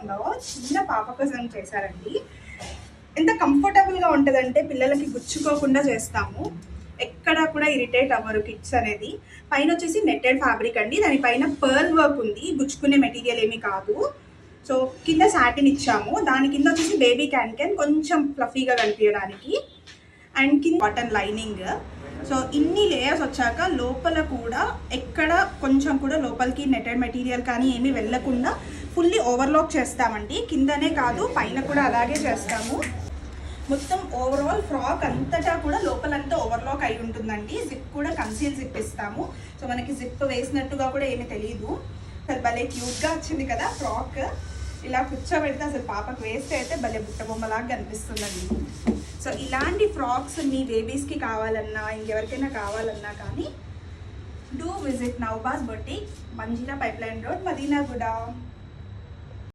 చిన్న పాప కోసం చేశారండి. ఎంత కంఫర్టబుల్గా ఉంటుందంటే పిల్లలకి గుచ్చుకోకుండా చేస్తాము, ఎక్కడ కూడా ఇరిటేట్ అవ్వరు కిడ్స్ అనేది. పైన వచ్చేసి నెట్టెడ్ ఫ్యాబ్రిక్ అండి, దానిపైన పర్ల్ వర్క్ ఉంది, గుచ్చుకునే మెటీరియల్ ఏమీ కాదు. సో కింద సాటిన్ ఇచ్చాము, దాని కింద వచ్చేసి బేబీ క్యాన్ కొంచెం ఫ్లఫీగా కనిపించడానికి, అండ్ కింద కాటన్ లైనింగ్. సో ఇన్ని లేయర్స్ వచ్చాక లోపల కూడా ఎక్కడ కొంచెం కూడా లోపలికి నెట్టెడ్ మెటీరియల్ కానీ ఏమీ వెళ్ళకుండా ఫుల్లీ ఓవర్లాక్ చేస్తామండి. కిందనే కాదు పైన కూడా అలాగే చేస్తాము. మొత్తం ఓవరాల్ ఫ్రాక్ అంతటా కూడా లోపలంతా ఓవర్లాక్ అయి ఉంటుందండి. జిప్ కూడా కన్సీల్ జిప్ ఇస్తాము, సో మనకి జిప్ వేసినట్టుగా కూడా ఏమీ తెలియదు. అసలు భలే క్యూట్గా వచ్చింది కదా ఫ్రాక్. ఇలా కూర్చోబెడితే అసలు పాపకు వేస్తే అయితే భలే బుట్ట బొమ్మలాగా కనిపిస్తుందండి. సో ఇలాంటి ఫ్రాక్స్ మీ బేబీస్కి కావాలన్నా ఇంకెవరికైనా కావాలన్నా కానీ do visit Naubas boutique, Manjeera pipeline road, Madinaguda.